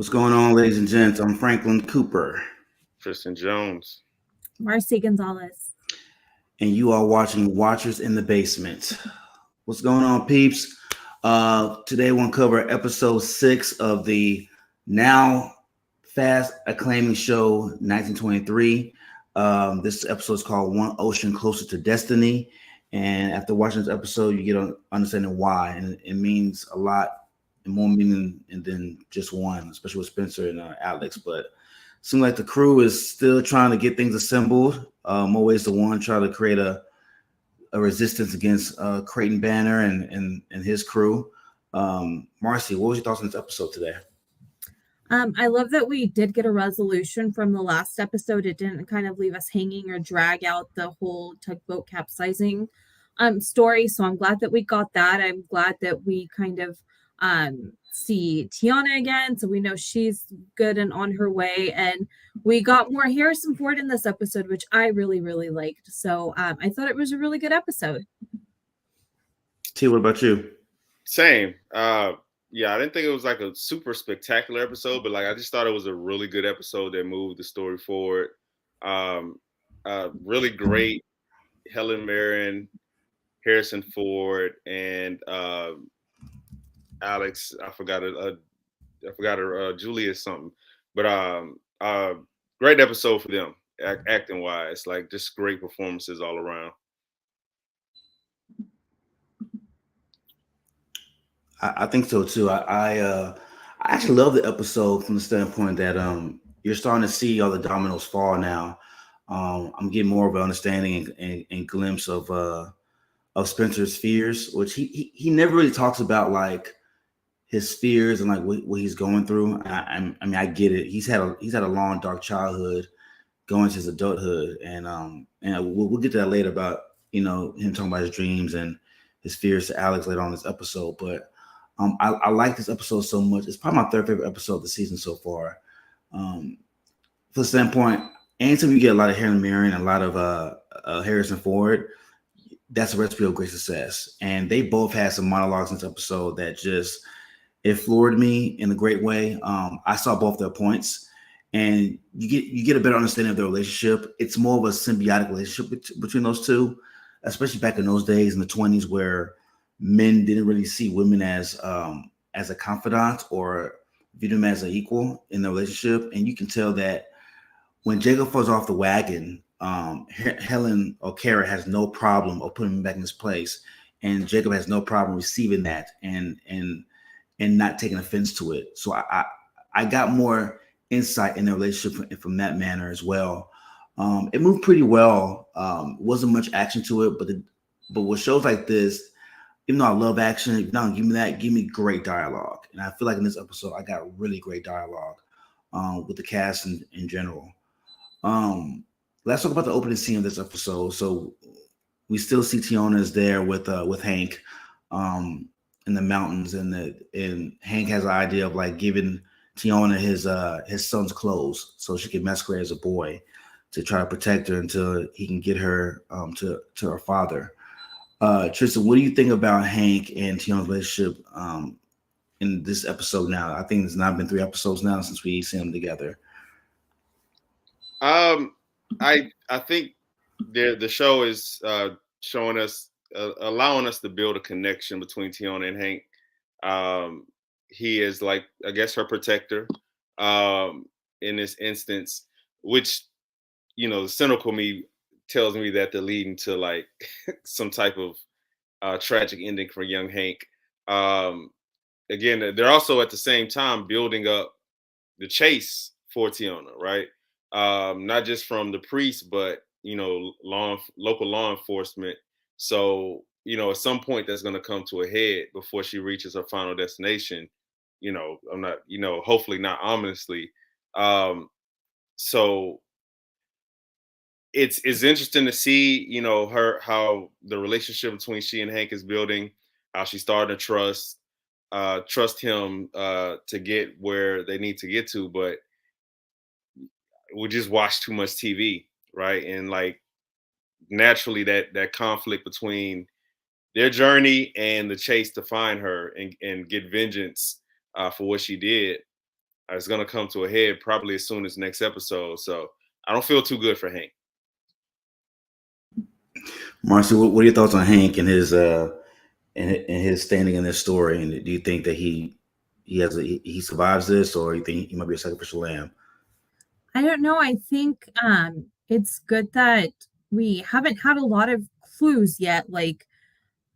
What's going on, ladies and gents? I'm Franklin Cooper, Tristan Jones. Marcy Gonzalez. and you are watching Watchers in the Basement. What's going on, peeps? Today we'll cover episode 6 of the now fast acclaiming show 1923. This episode is called One Ocean Closer to Destiny. And after watching this episode, you get an understanding why. And it means a lot and more meaning than just one, especially with Spencer and Alex. But seems like the crew is still trying to get things assembled. More ways to one, try to create a resistance against Creighton Banner and his crew. Marcy, what was your thoughts on this episode today? I love that we did get a resolution from the last episode. It didn't kind of leave us hanging or drag out the whole tugboat capsizing story. So I'm glad that we got that. I'm glad that we kind of see Teonna again. So we know she's good and on her way. And we got more Harrison Ford in this episode, which I really, really liked. So I thought it was a really good episode. T, what about you? Same. Yeah, I didn't think it was like a super spectacular episode, but like I just thought it was a really good episode that moved the story forward. Really great Helen Mirren, Harrison Ford, and Alex. I forgot her. Julia something, but great episode for them, acting wise. Like just great performances all around. I think so too. I actually love the episode from the standpoint that you're starting to see all the dominoes fall now. I'm getting more of an understanding and glimpse of Spencer's fears, which he never really talks about, like his fears and like what he's going through. I mean, I get it. He's had a long dark childhood going to his adulthood, and we'll get to that later about him talking about his dreams and his fears to Alex later on this episode, but. I like this episode so much. It's probably my third favorite episode of the season so far. For the standpoint, anytime you get a lot of Helen Mirren and a lot of Harrison Ford, that's a recipe of great success. And they both had some monologues in this episode that just it floored me in a great way. I saw both their points, and you get a better understanding of their relationship. It's more of a symbiotic relationship between those two, especially back in those days in the 20s where men didn't really see women as a confidant or view them as an equal in the relationship. And you can tell that when Jacob falls off the wagon, Helen or Cara has no problem of putting him back in his place, and Jacob has no problem receiving that and not taking offense to it. So I got more insight in the relationship from that manner as well. It moved pretty well. Wasn't much action to it, but with shows like this, even though I love action, if you don't give me that, give me great dialogue. And I feel like in this episode, I got really great dialogue with the cast in general. Let's talk about the opening scene of this episode. So we still see Teonna is there with Hank in the mountains, and Hank has an idea of like giving Teonna his son's clothes so she can masquerade as a boy to try to protect her until he can get her to her father. Tristan, what do you think about Hank and Teonna's relationship in this episode now? I think it's now been 3 episodes now since we see them together. I think the show is showing us, allowing us to build a connection between Teonna and Hank. He is like, I guess, her protector in this instance, which, the cynical me tells me that they're leading to like some type of tragic ending for young Hank. Again, they're also at the same time building up the chase for Teonna, right? Not just from the priest, but local law enforcement. So at some point that's going to come to a head before she reaches her final destination. I'm not, hopefully not ominously. So it's interesting to see, how the relationship between she and Hank is building, how she's starting to trust him to get where they need to get to, but we just watch too much TV, right? And like naturally that conflict between their journey and the chase to find her and get vengeance for what she did. is going to come to a head probably as soon as next episode. So I don't feel too good for Hank. Marcy, what are your thoughts on Hank and his standing in this story? And do you think that he survives this, or you think he might be a sacrificial lamb? I don't know. I think it's good that we haven't had a lot of clues yet. Like,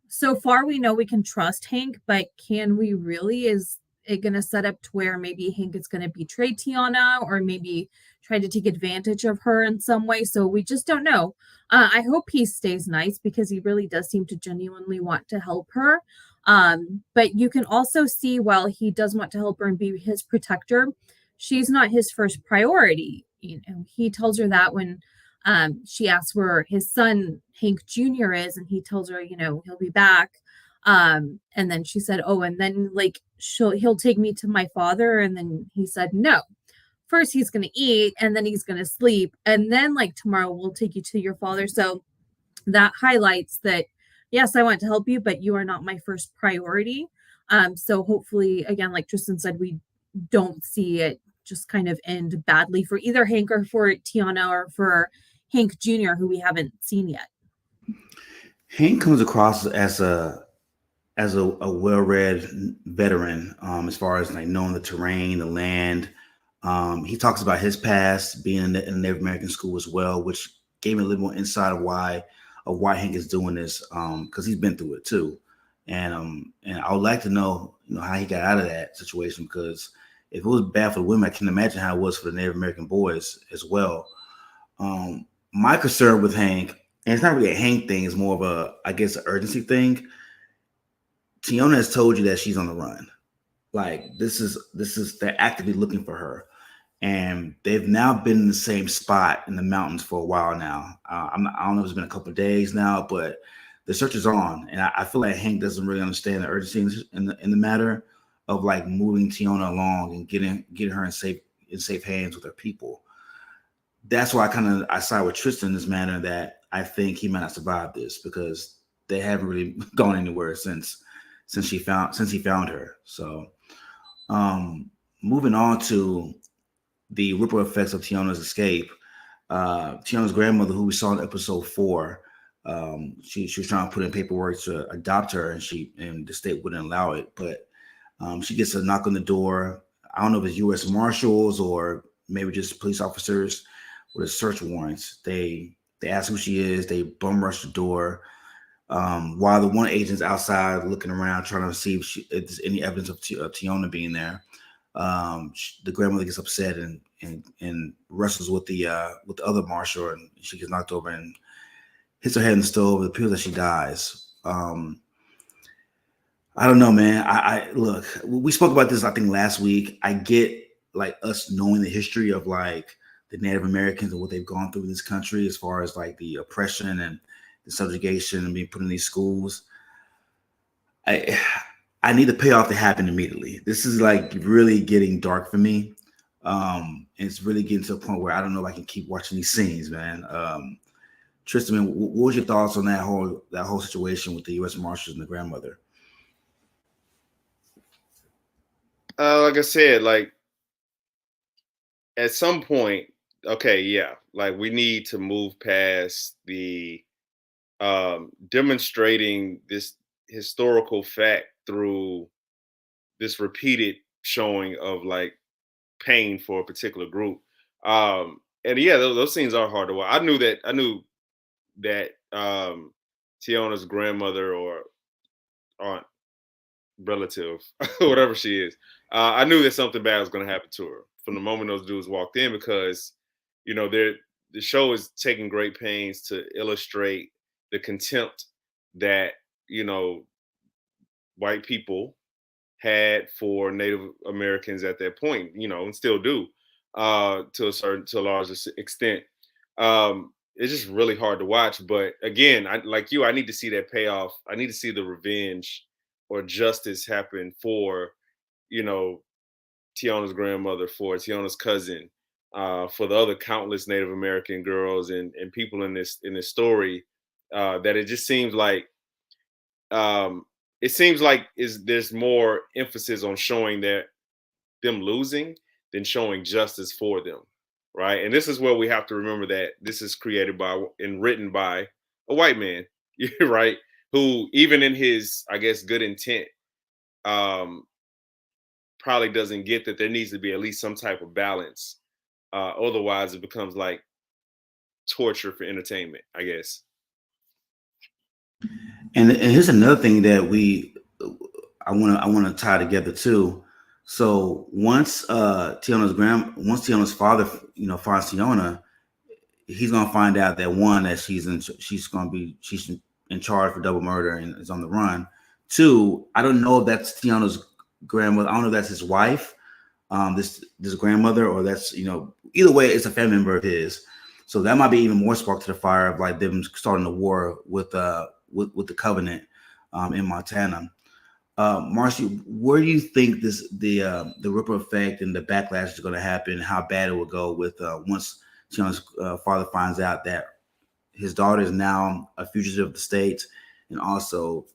so far we know we can trust Hank, but can we really? Is it going to set up to where maybe Hank is going to betray Teonna, or maybe try to take advantage of her in some way? So we just don't know. I hope he stays nice, because he really does seem to genuinely want to help her. But you can also see, while he does want to help her and be his protector, she's not his first priority. You know, he tells her that when she asks where his son Hank Jr. is, and he tells her, he'll be back. And then she said, oh, and then like he'll take me to my father. And then he said, no, first he's going to eat, and then he's going to sleep, and then like tomorrow we'll take you to your father. So that highlights that, yes, I want to help you, but you are not my first priority. So hopefully, again, like Tristan said, we don't see it just kind of end badly for either Hank or for Teonna or for Hank Jr., who we haven't seen yet. Hank comes across as a well-read veteran, as far as like knowing the terrain, the land. He talks about his past being in a Native American school as well, which gave me a little more insight of why Hank is doing this, because he's been through it too. And I would like to know, how he got out of that situation, because if it was bad for the women, I can imagine how it was for the Native American boys as well. My concern with Hank, and it's not really a Hank thing, it's more of a, I guess, an urgency thing. Teonna has told you that she's on the run. Like they're actively looking for her. And they've now been in the same spot in the mountains for a while now. I don't know if it's been a couple of days now, but the search is on. And I feel like Hank doesn't really understand the urgency in the matter of like moving Teonna along and getting her in safe hands with her people. That's why I side with Tristan in this manner, that I think he might not survive this, because they haven't really gone anywhere since he found her. So moving on to the ripple effects of Teonna's escape. Teonna's grandmother, who we saw in episode 4, she was trying to put in paperwork to adopt her, and the state wouldn't allow it. But she gets a knock on the door. I don't know if it's U.S. Marshals or maybe just police officers with search warrants. They ask who she is. They bum rush the door. While the one agent's outside looking around, trying to see if there's any evidence of Teonna being there. The grandmother gets upset and wrestles with the other marshal, and she gets knocked over and hits her head in the stove. It appears that she dies. I don't know, man. I look, we spoke about this, I think, last week. I get like us knowing the history of like the Native Americans and what they've gone through in this country, as far as like the oppression and the subjugation and being put in these schools. I need the payoff to happen immediately. This is like really getting dark for me. And it's really getting to a point where I don't know if I can keep watching these scenes, man. Tristan, what was your thoughts on that whole situation with the U.S. Marshals and the grandmother? Like I said, like at some point, okay, yeah, like we need to move past the demonstrating this historical fact through this repeated showing of like pain for a particular group. And yeah, those scenes are hard to watch. I knew that Teonna's grandmother or aunt, relative, whatever she is, I knew that something bad was going to happen to her from the moment those dudes walked in, because the show is taking great pains to illustrate the contempt that white people had for Native Americans at that point, and still do to a large extent. It's just really hard to watch. But again, I need to see that payoff. I need to see the revenge or justice happen for, Teonna's grandmother, for Teonna's cousin, for the other countless Native American girls and people in this story. That it just seems like there's more emphasis on showing that them losing than showing justice for them, right? And this is where we have to remember that this is created by and written by a white man, right? Who, even in his, I guess, good intent, probably doesn't get that there needs to be at least some type of balance. Otherwise, it becomes like torture for entertainment, I guess. And here's another thing that I want to tie together too. So once Teonna's father, finds Teonna, he's gonna find out that one, that she's in charge for double murder and is on the run. Two, I don't know if that's Teonna's grandmother. I don't know if that's his wife, this grandmother, or that's, either way, it's a family member of his. So that might be even more spark to the fire of like them starting the war with the Covenant in Montana. Marcy, where do you think the ripple effect and the backlash is going to happen? How bad it will go with once Tiona's father finds out that his daughter is now a fugitive of the state, and also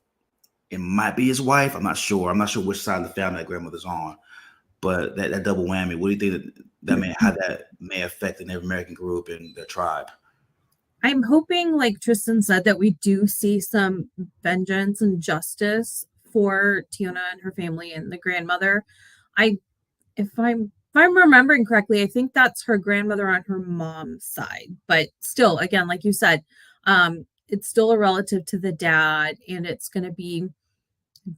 it might be his wife. I'm not sure. I'm not sure which side of the family that grandmother's on, but that double whammy. What do you think how that may affect the Native American group and their tribe? I'm hoping, like Tristan said, that we do see some vengeance and justice for Teonna and her family and the grandmother. If I'm remembering correctly, I think that's her grandmother on her mom's side. But still, again, like you said, it's still a relative to the dad, and it's going to be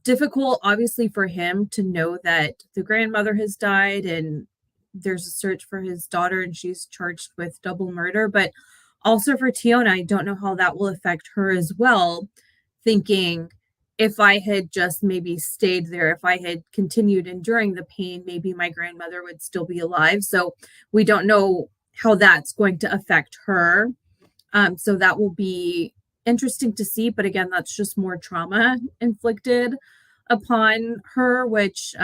difficult, obviously, for him to know that the grandmother has died and there's a search for his daughter and she's charged with double murder. But also for Teonna, I don't know how that will affect her as well, thinking, if I had just maybe stayed there, if I had continued enduring the pain, maybe my grandmother would still be alive. So we don't know how that's going to affect her. So that will be interesting to see. But again, that's just more trauma inflicted upon her, which,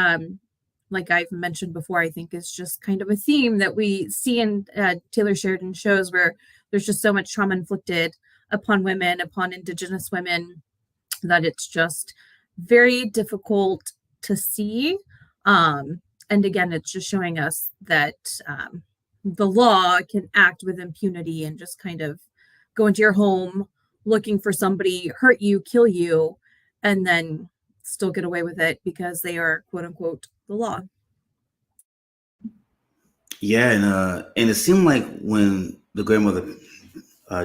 like I've mentioned before, I think is just kind of a theme that we see in Taylor Sheridan shows, where there's just so much trauma inflicted upon women, upon Indigenous women, that it's just very difficult to see. And again, it's just showing us that the law can act with impunity and just kind of go into your home looking for somebody, hurt you, kill you, and then still get away with it because they are, quote unquote, the law. Yeah, and it seemed like when the grandmother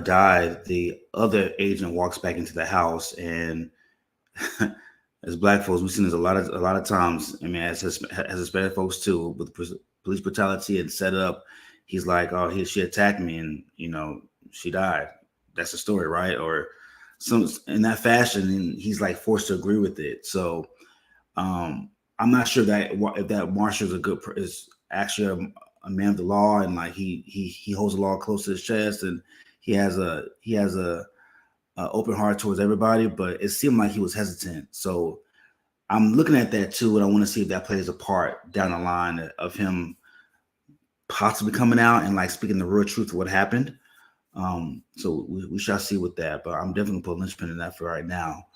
died, the other agent walks back into the house, and as Black folks, we've seen this a lot of times. I mean, as Hispanic folks too, with police brutality and setup. He's like, "Oh, she attacked me, and she died." That's the story, right? Or some in that fashion, and he's like forced to agree with it. So, I'm not sure that if that marshal is actually a man of the law, and like he holds the law close to his chest, and he has a open heart towards everybody. But it seemed like he was hesitant. So I'm looking at that too, and I want to see if that plays a part down the line of him possibly coming out and like speaking the real truth of what happened. So we shall see with that, but I'm definitely putting linchpin in that for right now.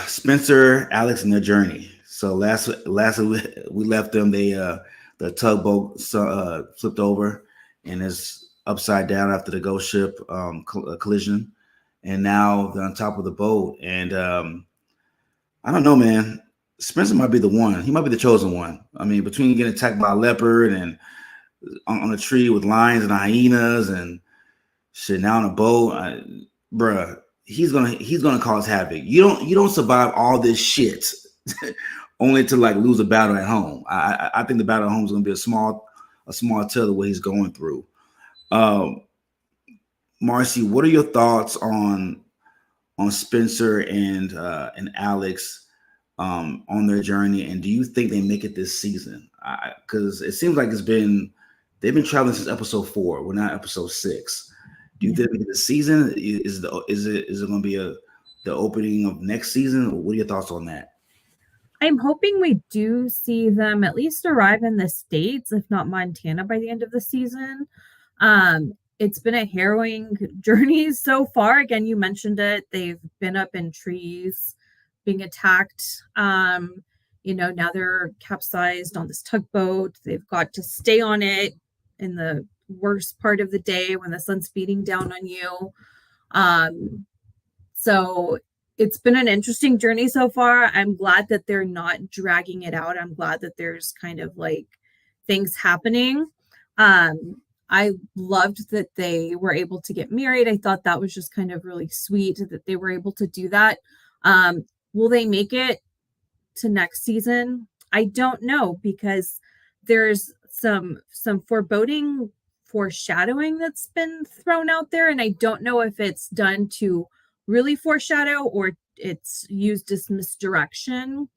Spencer, Alex, and their journey. So last we left them. The tugboat flipped over and is upside down after the ghost ship collision, and now they're on top of the boat. And I don't know, man. Spencer might be the one. He might be the chosen one. I mean, between getting attacked by a leopard and on a tree with lions and hyenas and shit, now on a boat, bruh, he's gonna cause havoc. You don't survive all this shit only to like lose a battle at home. I think the battle at home is gonna be a small tale of what he's going through. Marcy, what are your thoughts on Spencer and Alex on their journey, and do you think they make it this season? Because it seems like they've been traveling since episode 4. We're not episode 6. Do you think the season is it going to be the opening of next season? What are your thoughts on that? I'm hoping we do see them at least arrive in the States, if not Montana, by the end of the season. It's been a harrowing journey so far. Again, you mentioned it. They've been up in trees, being attacked. Now they're capsized on this tugboat. They've got to stay on it in the worst part of the day when the sun's beating down on you. So it's been an interesting journey so far. I'm glad that they're not dragging it out. I'm glad that there's kind of like things happening. I loved that they were able to get married. I thought that was just kind of really sweet that they were able to do that. Will they make it to next season? I don't know, because there's some foreboding foreshadowing that's been thrown out there, and I don't know if it's done to really foreshadow or it's used as misdirection.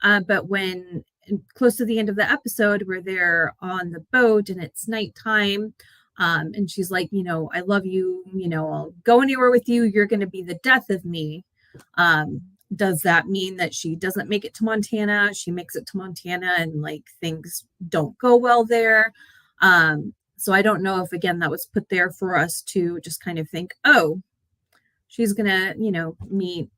But when close to the end of the episode where they're on the boat and it's nighttime, and she's like, I love you, I'll go anywhere with you, you're going to be the death of me. Does that mean that she doesn't make it to Montana? She makes it to Montana and like things don't go well there. So I don't know if, again, that was put there for us to just kind of think, oh, she's gonna, meet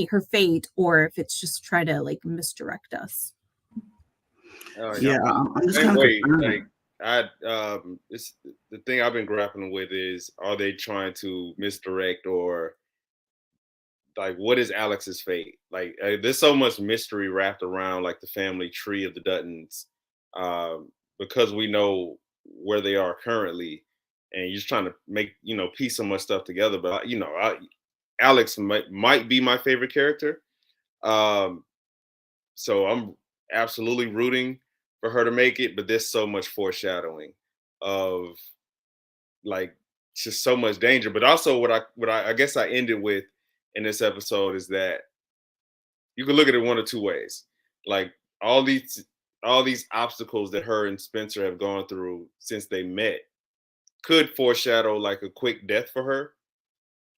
her fate, or if it's just try to like misdirect us. Yeah, I'm just kind of it's the thing I've been grappling with is, are they trying to misdirect, or like what is Alex's fate? Like there's so much mystery wrapped around like the family tree of the Duttons, because we know where they are currently, and you're just trying to make piece so much stuff together. But Alex might be my favorite character, so I'm absolutely rooting for her to make it. But there's so much foreshadowing of like just so much danger. But also what I guess I ended with in this episode is that you can look at it one of two ways. Like all these obstacles that her and Spencer have gone through since they met could foreshadow like a quick death for her.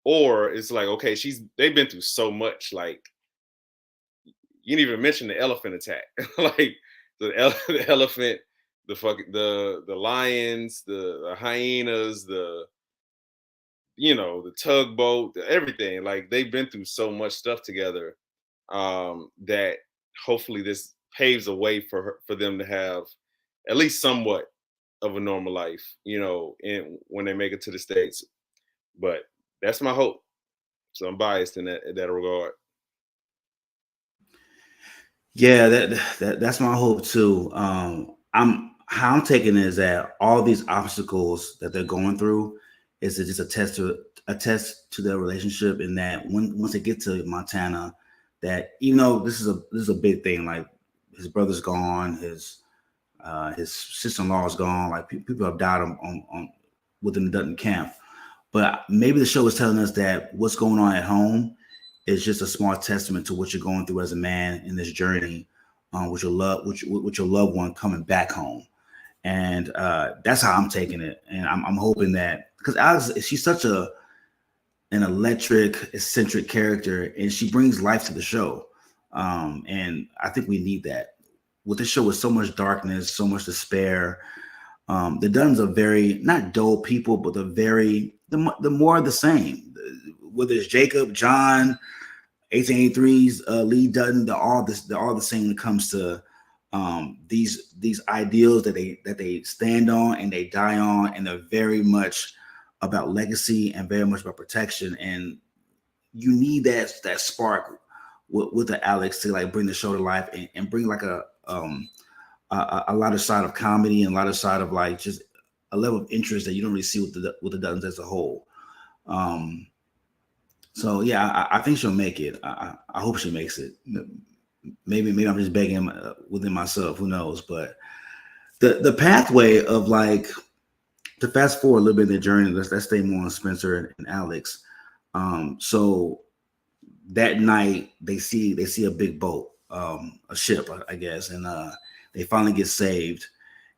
Or it's like, okay, they've been through so much. Like, you didn't even mention the elephant attack. Like the elephant, the lions, the hyenas, the tugboat, everything. Like they've been through so much stuff together, that hopefully this paves a way for them to have at least somewhat of a normal life, and when they make it to the States. But that's my hope. So I'm biased in that regard. Yeah, that's my hope too. How I'm taking it is that all these obstacles that they're going through is to just attest to their relationship, and that once they get to Montana, that even though this is a big thing, like his brother's gone, his sister-in-law is gone, like people have died on within the Dutton camp. But maybe the show is telling us that what's going on at home is just a small testament to what you're going through as a man in this journey, with your loved one coming back home. And that's how I'm taking it. And I'm hoping that, because Alex, she's such an electric, eccentric character, and she brings life to the show. And I think we need that. With this show with so much darkness, so much despair, the Duttons are very, not dull people, but the more of the same. Whether it's Jacob, John, 1883's Lee Dutton, they're all the same when it comes to these ideals that they stand on and they die on, and they're very much about legacy and very much about protection. And you need that spark with the Alex to like bring the show to life and bring like a lot of side of comedy and a lot of side of like just a level of interest that you don't really see with the Duttons as a whole. So yeah, I think she'll make it. I hope she makes it. Maybe I'm just begging within myself. Who knows? But the pathway of like, to fast forward a little bit in the journey. Let's stay more on Spencer and Alex. So that night they see a big boat, a ship, I guess, and they finally get saved.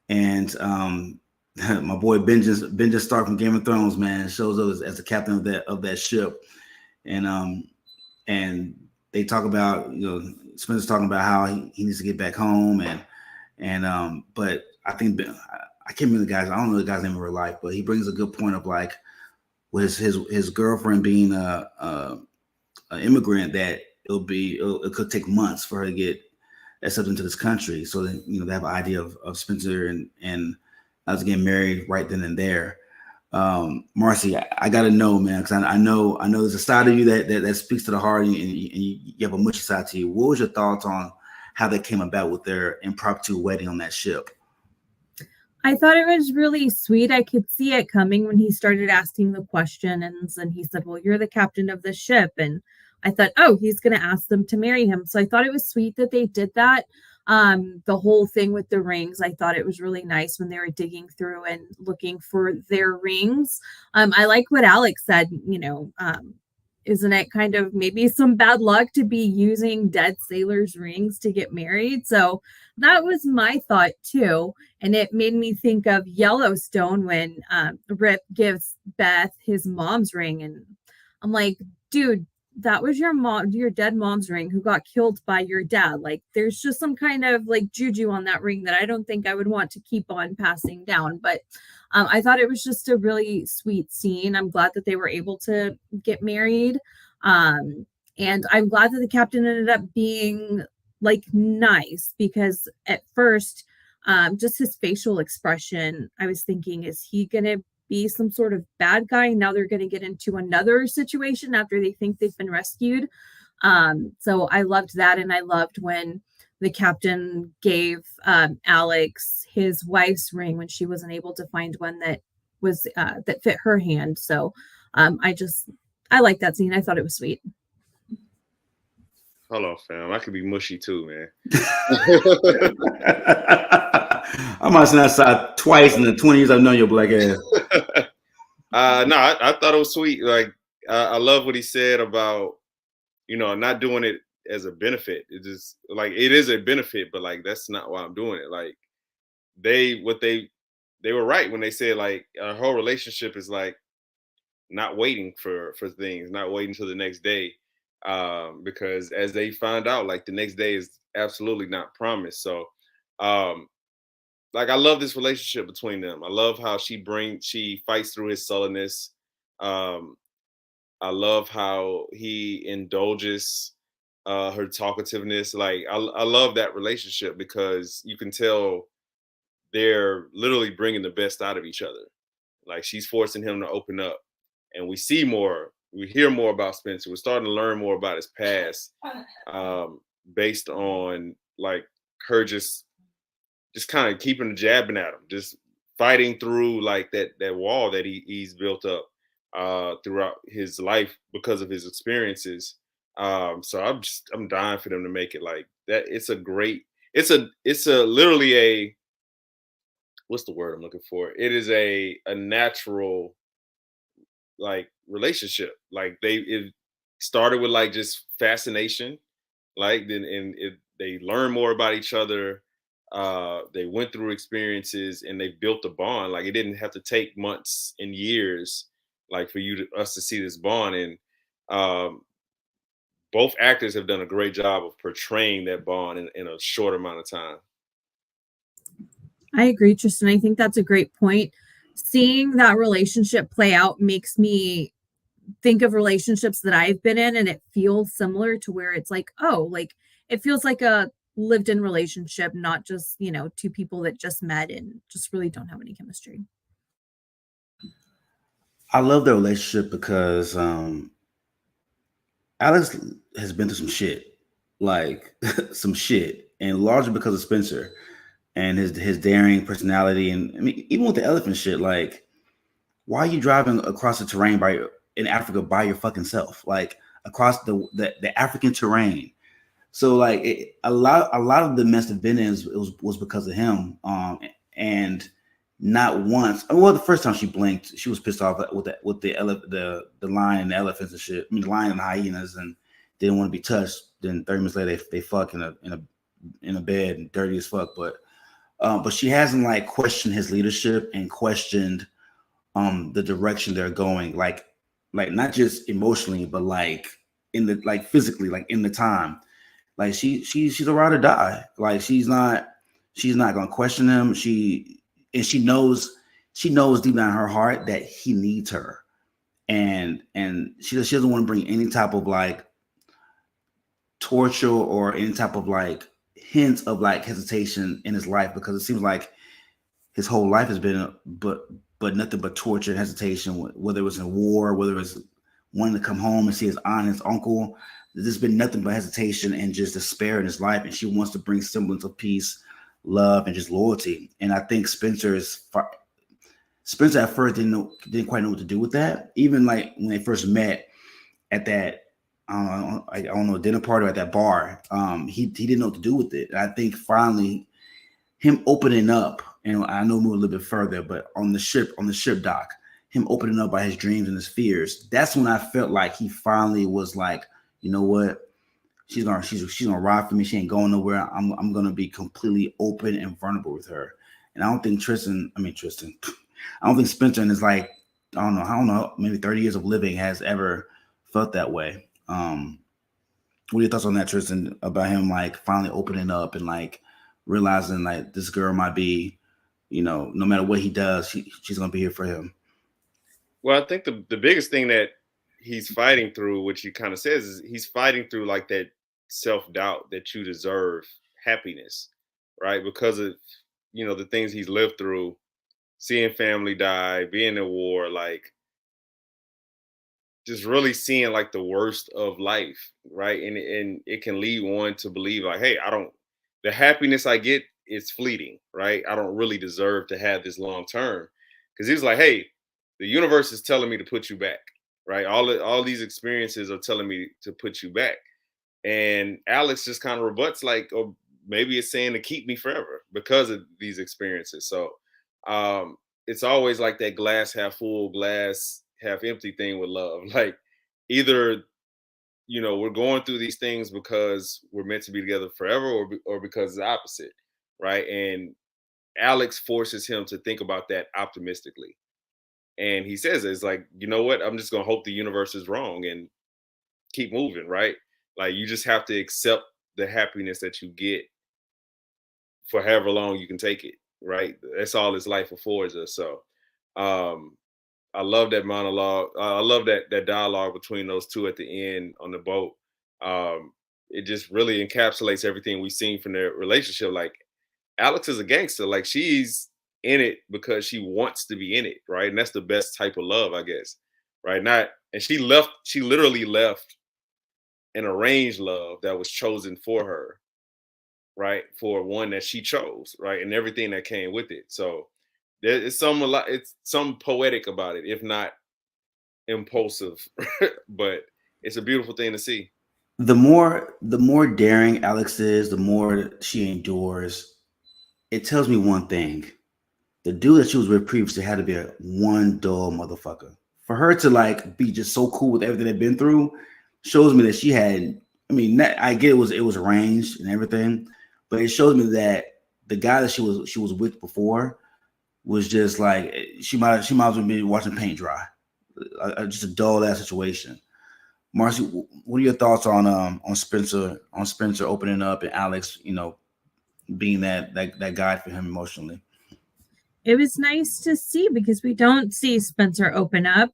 And my boy Benjen Stark from Game of Thrones, man, shows up as the captain of that ship. And they talk about, Spencer's talking about how he needs to get back home, and but I think I can't remember the guys. I don't know the guy's name in real life, but he brings a good point of like, with his girlfriend being an immigrant, that it could take months for her to accepted into this country. So that, you know, they have an idea of Spencer and I was getting married right then and there. Marcy, I got to know, man, because I know there's a side of you that speaks to the heart, and you have a mushy side to you. What was your thoughts on how they came about with their impromptu wedding on that ship? I thought it was really sweet. I could see it coming when he started asking the questions, and he said, well, you're the captain of the ship. And I thought, oh, he's going to ask them to marry him. So I thought it was sweet that they did that. The whole thing with the rings, I thought it was really nice when they were digging through and looking for their rings. I like what Alex said, you know, isn't it kind of maybe some bad luck to be using dead sailors' rings to get married? So that was my thought too. And it made me think of Yellowstone when Rip gives Beth his mom's ring. And I'm like, dude, that was your dead mom's ring who got killed by your dad. Like, there's just some kind of like juju on that ring that I don't think I would want to keep on passing down. But I thought it was just a really sweet scene. I'm glad that they were able to get married. And I'm glad that the captain ended up being like nice, because at first, just his facial expression, I was thinking, is he going to be some sort of bad guy? Now they're going to get into another situation after they think they've been rescued. So I loved that. And I loved when the captain gave Alex his wife's ring when she wasn't able to find one that was that fit her hand. So I like that scene. I thought it was sweet. Hold on, fam. I could be mushy too, man. I must have outside twice in the 20 years I've known your black ass. No, I thought it was sweet. Like, I love what he said about, you know, not doing it as a benefit. It just like, it is a benefit, but like, that's not why I'm doing it. Like, they were right when they said like our whole relationship is like not waiting for things, not waiting till the next day. Because as they find out, like the next day is absolutely not promised. So, like, I love this relationship between them. I love how she fights through his sullenness. I love how he indulges her talkativeness. Like, I love that relationship because you can tell they're literally bringing the best out of each other. Like, she's forcing him to open up, and we hear more about Spencer. We're starting to learn more about his past, based on like her just kind of keeping the jabbing at him, just fighting through like that wall that he's built up throughout his life because of his experiences. So I'm dying for them to make it like that. It's literally a, what's the word I'm looking for? It is a natural like relationship. Like, it started with like just fascination, like they learn more about each other. They went through experiences and they built a bond. Like, it didn't have to take months and years, like for us to see this bond. And both actors have done a great job of portraying that bond in a short amount of time. I agree, Tristan. I think that's a great point. Seeing that relationship play out makes me think of relationships that I've been in, and it feels similar to where it's like, oh, like it feels like a lived in relationship, not just, you know, two people that just met and just really don't have any chemistry. I love their relationship because Alex has been through some shit, like some shit, and largely because of Spencer and his daring personality. And I mean, even with the elephant shit, like, why are you driving across the terrain in Africa by your fucking self, like across the African terrain? So like a lot of the mess that been in was because of him. And not once. Well, the first time she blinked, she was pissed off with the lion, the elephants and shit. I mean, the lion and the hyenas, and didn't want to be touched. Then 30 minutes later, they fuck in a bed and dirty as fuck. But she hasn't like questioned his leadership and questioned the direction they're going. Like not just emotionally, but like physically, like in the time. Like she's a ride or die. Like she's not gonna question him. She knows deep down in her heart that he needs her, and she doesn't want to bring any type of like torture or any type of like hints of like hesitation in his life, because it seems like his whole life has been but nothing but torture and hesitation, whether it was in war, whether it was wanting to come home and see his aunt and his uncle. There's been nothing but hesitation and just despair in his life, and she wants to bring semblance of peace, love, and just loyalty. And I think Spencer at first didn't quite know what to do with that. Even like when they first met at that I don't know, dinner party or at that bar, he didn't know what to do with it. And I think finally him opening up, and I know move a little bit further, but on the ship dock, him opening up by his dreams and his fears, that's when I felt like he finally was like, you know what? She's gonna ride for me. She ain't going nowhere. I'm gonna be completely open and vulnerable with her. And I don't think I don't think Spencer in his like, I don't know, maybe 30 years of living has ever felt that way. What are your thoughts on that, Tristan, about him like finally opening up and like realizing like this girl might be, no matter what he does, she's gonna be here for him? Well, I think the biggest thing that he's fighting through, which he kind of says, is he's fighting through like that self-doubt that you deserve happiness, right? Because of, the things he's lived through, seeing family die, being in war, like just really seeing like the worst of life, right? And it can lead one to believe like, hey, the happiness I get is fleeting, right? I don't really deserve to have this long term. Because he's like, hey, the universe is telling me to put you back, right? All these experiences are telling me to put you back. And Alex just kind of rebuts like, oh, maybe it's saying to keep me forever because of these experiences. So it's always like that glass half full, glass half empty thing with love. Like either, we're going through these things because we're meant to be together forever, or because it's the opposite, right? And Alex forces him to think about that optimistically. And he says, it's like, you know what? I'm just going to hope the universe is wrong and keep moving, right? Like you just have to accept the happiness that you get for however long you can take it, right? That's all this life affords us. So I love that monologue. I love that dialogue between those two at the end on the boat. It just really encapsulates everything we've seen from their relationship. Like Alex is a gangster. Like she's in it because she wants to be in it, right? And that's the best type of love, I guess, right? And she literally left an arranged love that was chosen for her, right? For one that she chose, right? And everything that came with it. So it's some poetic about it, if not impulsive, but it's a beautiful thing to see. The more daring Alex is, the more she endures. It tells me one thing: the dude that she was with previously had to be one dull motherfucker. For her to like be just so cool with everything they've been through shows me that she had. I mean, I get it was arranged and everything, but it shows me that the guy that she was with before was just like she might as well be watching paint dry, just a dull ass situation. Marcy, what are your thoughts on Spencer opening up and Alex, being that guide for him emotionally? It was nice to see because we don't see Spencer open up.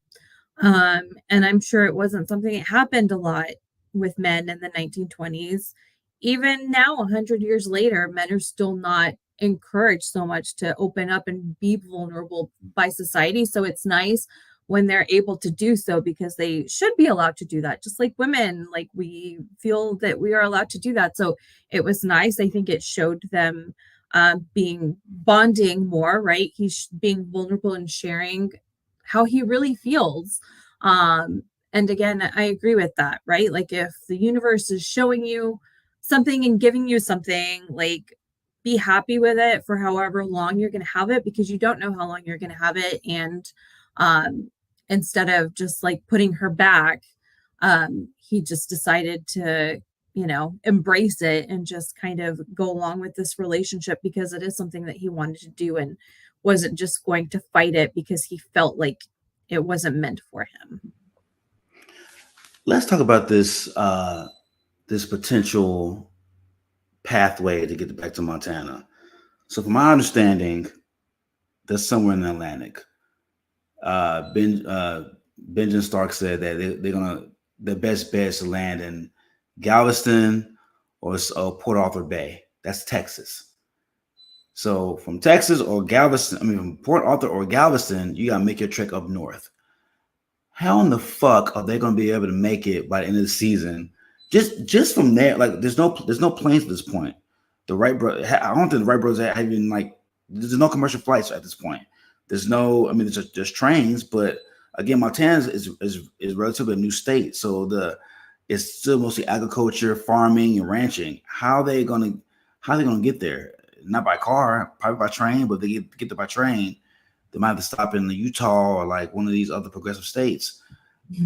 And I'm sure it wasn't something that happened a lot with men in the 1920s. Even now, 100 years later, men are still not encouraged so much to open up and be vulnerable by society. So it's nice when they're able to do so because they should be allowed to do that. Just like women, like we feel that we are allowed to do that. So it was nice. I think it showed them being bonding more, right? He's being vulnerable and sharing how he really feels. And again, I agree with that, right? Like if the universe is showing you something and giving you something, like be happy with it for however long you're going to have it, because you don't know how long you're going to have it. And instead of just like putting her back, he just decided to embrace it and just kind of go along with this relationship because it is something that he wanted to do and wasn't just going to fight it because he felt like it wasn't meant for him. Let's talk about this this potential pathway to get back to Montana. So from my understanding, that's somewhere in the Atlantic. Benjamin Stark said that the best bet is to land in Galveston or Port Arthur Bay. That's Texas. So from Texas or Galveston, from Port Arthur or Galveston, you gotta make your trek up north. How in the fuck are they gonna be able to make it by the end of the season? Just from there, like there's no planes at this point. The Wright brothers, I don't think the Wright brothers have even like there's no commercial flights at this point. There's no, there's trains, but again, Montana is relatively a new state, so it's still mostly agriculture, farming, and ranching. How are they gonna get there? Not by car, probably by train, but they get there by train. They might have to stop in Utah or like one of these other progressive states.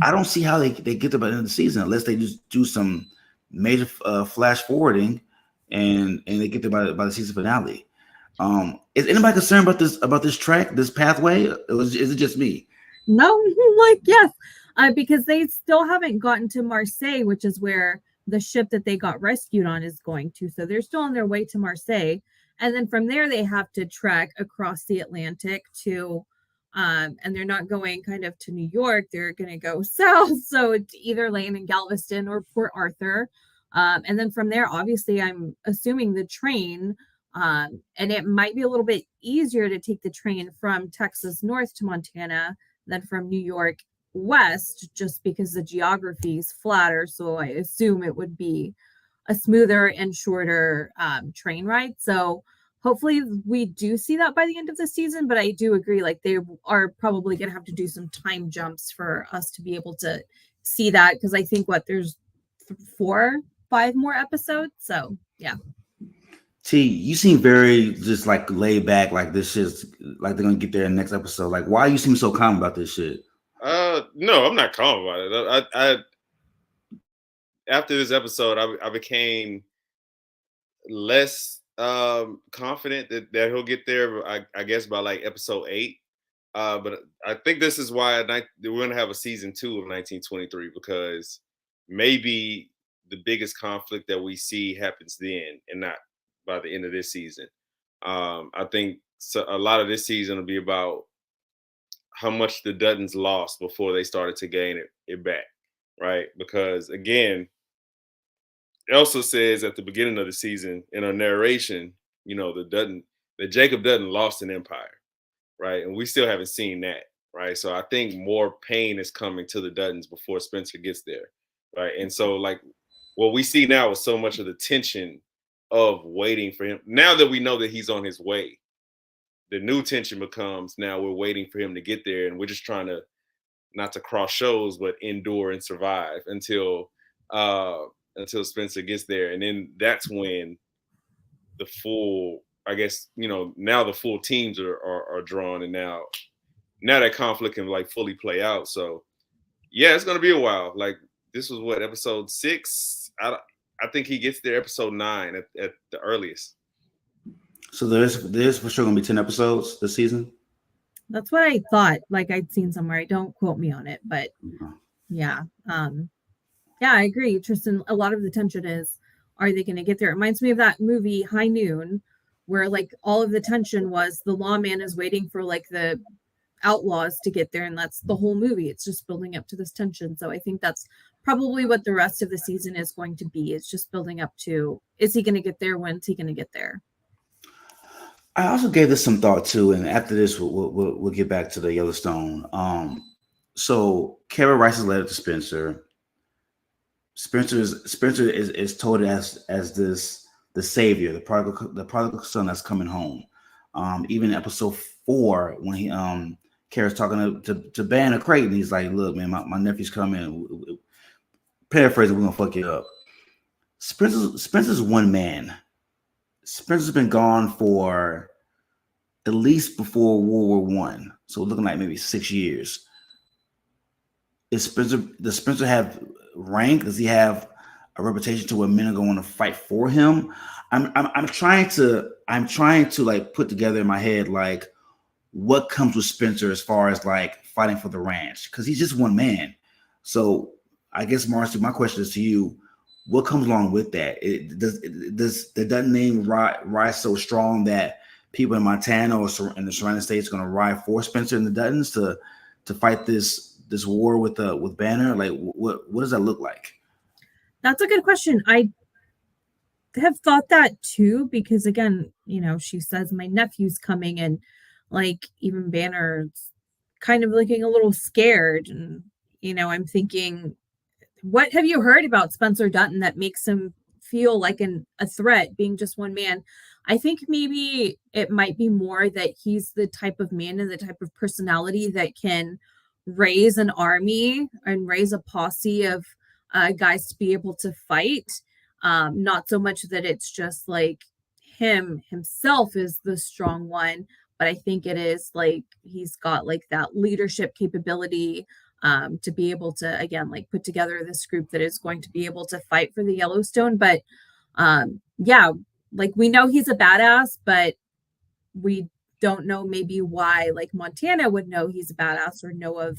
I don't see how they get there by the end of the season unless they just do some major flash forwarding and they get there by the season finale. Is anybody concerned about this track, this pathway? Is it just me? No, yes, because they still haven't gotten to Marseille, which is where the ship that they got rescued on is going to. So they're still on their way to Marseille. And then from there, they have to trek across the Atlantic to, and they're not going kind of to New York. They're going to go south. So it's either land in Galveston or Port Arthur. And then from there, obviously, I'm assuming the train, and it might be a little bit easier to take the train from Texas north to Montana than from New York west, just because the geography is flatter. So I assume it would be a smoother and shorter train ride. So hopefully we do see that by the end of the season, but I do agree, like they are probably going to have to do some time jumps for us to be able to see that, because I think there's 4-5 more episodes. So yeah. T, you seem very just like laid back, like this shit's like they're gonna get there in the next episode. Like, why you seem so calm about this shit? No, I'm not calm about it. I after this episode, I became less confident that he'll get there. I guess by like episode 8. But I think this is why we're gonna have a season 2 of 1923, because maybe the biggest conflict that we see happens then and not by the end of this season. I think a lot of this season will be about how much the Duttons lost before they started to gain it back, right? Because again, Elsa says at the beginning of the season in her narration, that Jacob Dutton lost an empire, right? And we still haven't seen that, right? So I think more pain is coming to the Duttons before Spencer gets there, right? And so like what we see now is so much of the tension of waiting for him. Now that we know that he's on his way, the new tension becomes now we're waiting for him to get there, and we're just trying to not to cross shows, but endure and survive until Spencer gets there. And then that's when the full, I guess, now the full teams are drawn, and now that conflict can like fully play out. So yeah, it's gonna be a while. Like this was what, episode 6? I think he gets there episode 9 at the earliest. So there's for sure gonna be 10 episodes this season. That's what I thought. Like I'd seen somewhere. Don't quote me on it, but yeah. Yeah, I agree, Tristan. A lot of the tension is, are they going to get there? It reminds me of that movie High Noon, where like all of the tension was the lawman is waiting for like the outlaws to get there, and that's the whole movie. It's just building up to this tension. So I think that's probably what the rest of the season is going to be. It's just building up to, is he going to get there? When's he going to get there? I also gave this some thought too, and after this, we'll get back to the Yellowstone. So Cara writes a letter to Spencer. Spencer is told as the savior, the prodigal son that's coming home. Even in episode 4, when he Cara's talking to Banner Creighton, he's like, "Look, man, my nephew's coming. Paraphrasing, we're gonna fuck you up." Spencer's one man. Spencer's been gone for at least before World War I, so looking like maybe 6 years. Does Spencer have rank? Does he have a reputation to where men are going to fight for him? I'm trying to like put together in my head like what comes with Spencer as far as like fighting for the ranch, because he's just one man. So I guess, Marcy, my question is to you: what comes along with that? Does the Dutton name rise so strong that people in Montana or in the surrounding states are going to ride for Spencer and the Duttons to fight this war with Banner? Like, what does that look like? That's a good question. I have thought that too, because again, she says my nephew's coming, and like even Banner's kind of looking a little scared. And, I'm thinking, what have you heard about Spencer Dutton that makes him feel like a threat being just one man? I think maybe it might be more that he's the type of man and the type of personality that can raise an army and raise a posse of guys to be able to fight. Not so much that it's just like himself is the strong one, but I think it is like he's got like that leadership capability, to be able to, again, like put together this group that is going to be able to fight for the Yellowstone. But yeah, like we know he's a badass, but we don't know maybe why like Montana would know he's a badass or know of,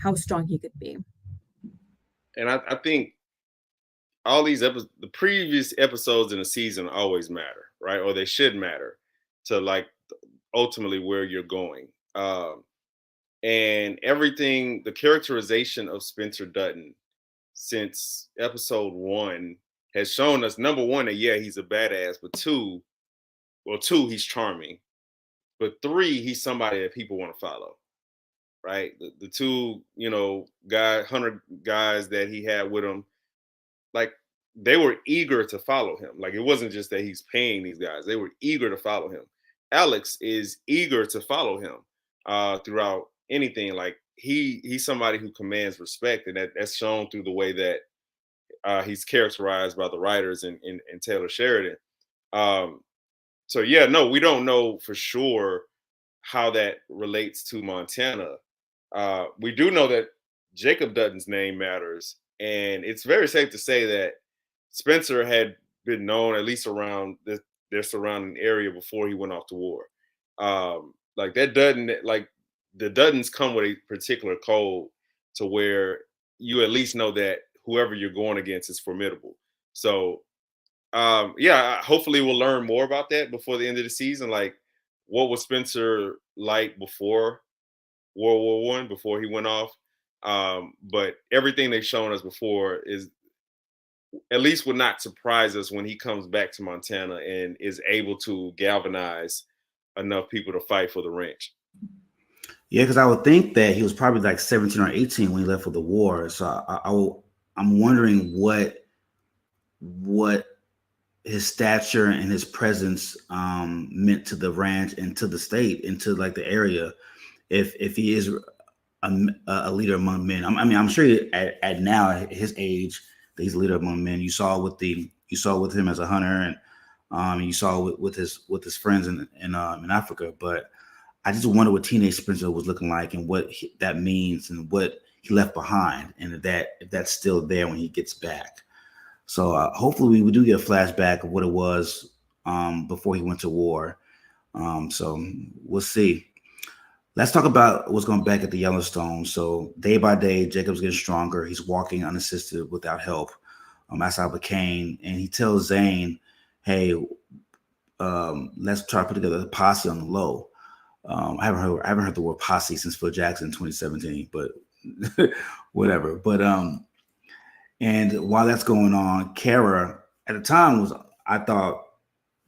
how strong he could be. And I think all these episodes, the previous episodes in the season always matter, right? Or they should matter to like ultimately where you're going. And everything, the characterization of Spencer Dutton since episode 1 has shown us, number one, that yeah, he's a badass, but two, he's charming, but 3, he's somebody that people want to follow, right? The 2, hunter guys that he had with him, like they were eager to follow him. Like it wasn't just that he's paying these guys; they were eager to follow him. Alex is eager to follow him throughout anything. Like he's somebody who commands respect, and that's shown through the way that he's characterized by the writers and Taylor Sheridan. So yeah, no, we don't know for sure how that relates to Montana. We do know that Jacob Dutton's name matters, and it's very safe to say that Spencer had been known at least around their surrounding area before he went off to war. Like that Dutton, like the Duttons come with a particular code to where you at least know that whoever you're going against is formidable. So yeah, hopefully we'll learn more about that before the end of the season. Like, what was Spencer like before World War One, before he went off? But everything they've shown us before is at least would not surprise us when he comes back to Montana and is able to galvanize enough people to fight for the ranch. Yeah, because I would think that he was probably like 17 or 18 when he left for the war. So I'm wondering what his stature and his presence meant to the ranch and to the state and to like the area. If he is a leader among men, I mean, I'm sure at now at his age that he's a leader among men. You saw with him as a hunter, and you saw with his friends in Africa. But I just wonder what teenage Spencer was looking like and what that means and what he left behind, and if that's still there when he gets back. So hopefully we do get a flashback of what it was before he went to war. So we'll see. Let's talk about what's going back at the Yellowstone. So day by day, Jacob's getting stronger. He's walking unassisted without help. Outside of a cane, and he tells Zane, "Hey, let's try to put together a posse on the low." I haven't heard the word posse since Phil Jackson in 2017, but whatever. But and while that's going on, Cara at the time I thought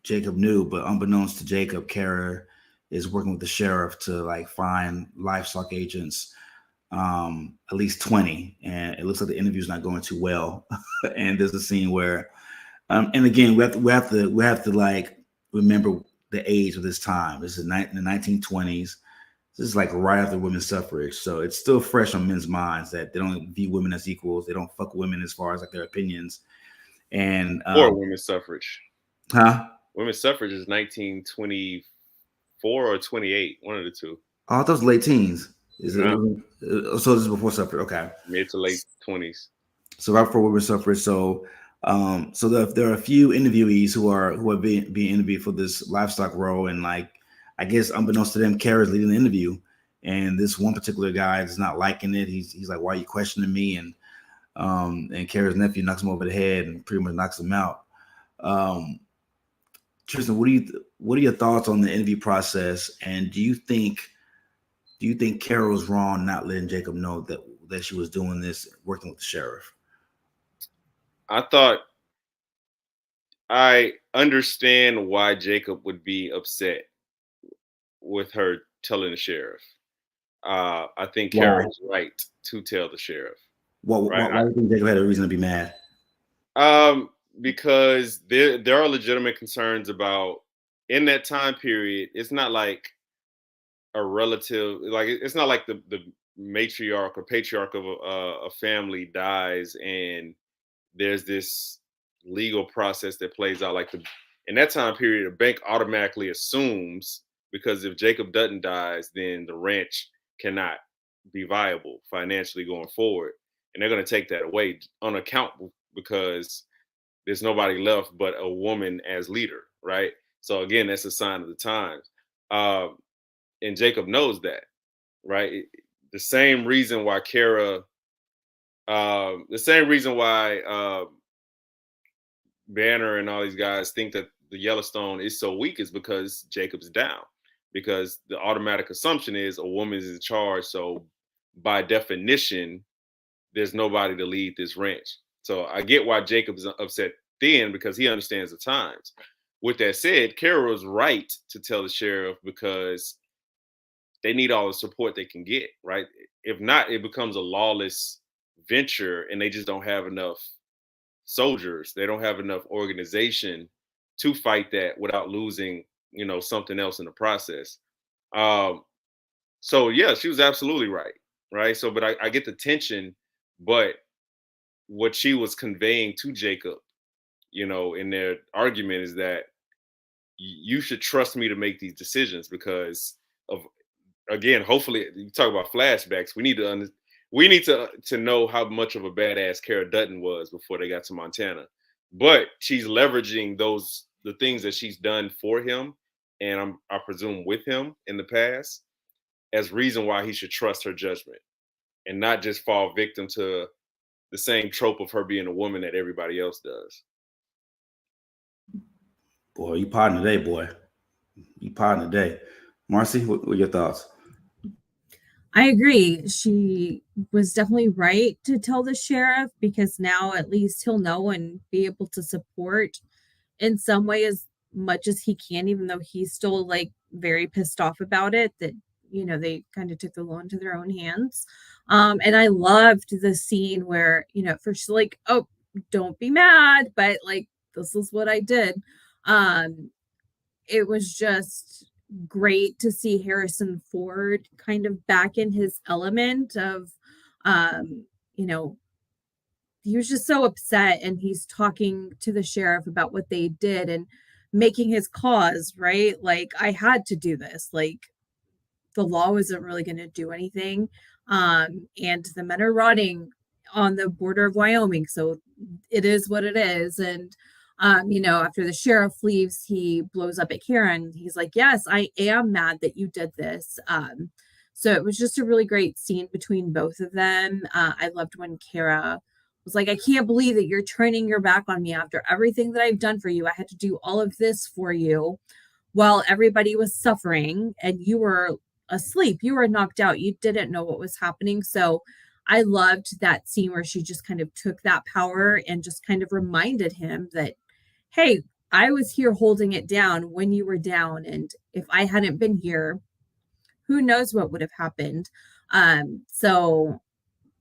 Jacob knew, but unbeknownst to Jacob, Cara is working with the sheriff to like find livestock agents, at least 20, and it looks like the interview's not going too well. And there's a scene where, and again, we have to like remember the age of this time. This is in the 1920s. This is like right after women's suffrage, so it's still fresh on men's minds that they don't view women as equals. They don't fuck women as far as like their opinions. And or women's suffrage, huh? Women's suffrage is 1924 or 28, one of the two. Oh, I thought it was late teens. No. So this is before suffrage. Okay, mid to late 20s. So right before women's suffrage. So there are a few interviewees who are being interviewed for this livestock role, and like I guess unbeknownst to them, Kara's leading the interview, and this one particular guy is not liking it. He's like, "Why are you questioning me?" And Kara's nephew knocks him over the head and pretty much knocks him out. Tristan, what are your thoughts on the interview process? And do you think Kara was wrong not letting Jacob know that she was doing this, working with the sheriff? I thought I understand why Jacob would be upset with her telling the sheriff. I think Why? Cara is right to tell the sheriff, Why, right? why do you think Jacob had a reason to be mad? Because there are legitimate concerns about in that time period. It's not like a relative, like it's not like the matriarch or patriarch of a family dies and there's this legal process that plays out. Like in that time period, a bank automatically assumes, because if Jacob Dutton dies, then the ranch cannot be viable financially going forward, and they're going to take that away on account because there's nobody left but a woman as leader, right? So again, that's a sign of the times, and Jacob knows that, right? The same reason why the same reason why Banner and all these guys think that the Yellowstone is so weak is because Jacob's down. Because the automatic assumption is a woman is in charge, so by definition, there's nobody to lead this ranch. So I get why Jacob is upset then, because he understands the times. With that said, Cara was right to tell the sheriff because they need all the support they can get, right? If not, it becomes a lawless venture and they just don't have enough soldiers. They don't have enough organization to fight that without losing, something else in the process. Um, so yeah, she was absolutely right. Right. So, but I get the tension, but what she was conveying to Jacob, in their argument is that you should trust me to make these decisions because of, again, hopefully you talk about flashbacks. We need to know how much of a badass Cara Dutton was before they got to Montana. But she's leveraging the things that she's done for him, and I presume with him in the past, as reason why he should trust her judgment and not just fall victim to the same trope of her being a woman that everybody else does. Boy, you potting today, boy. You potting today. Marcy, what are your thoughts? I agree. She was definitely right to tell the sheriff because now at least he'll know and be able to support in some way as much as he can, even though he's still like very pissed off about it that, they kind of took the law into their own hands. And I loved the scene where, at first she's like, oh, don't be mad, but like, this is what I did. It was just great to see Harrison Ford kind of back in his element of, you know, he was just so upset and he's talking to the sheriff about what they did and making his cause, right? Like, I had to do this. Like, the law wasn't really going to do anything. And the men are rotting on the border of Wyoming. So it is what it is. And, after the sheriff leaves, he blows up at Karen. He's like, yes, I am mad that you did this. So it was just a really great scene between both of them. I loved when Cara was like, I can't believe that you're turning your back on me after everything that I've done for you. I had to do all of this for you while everybody was suffering and you were asleep. You were knocked out. You didn't know what was happening. So I loved that scene where she just kind of took that power and just kind of reminded him that, hey, I was here holding it down when you were down. And if I hadn't been here, who knows what would have happened. So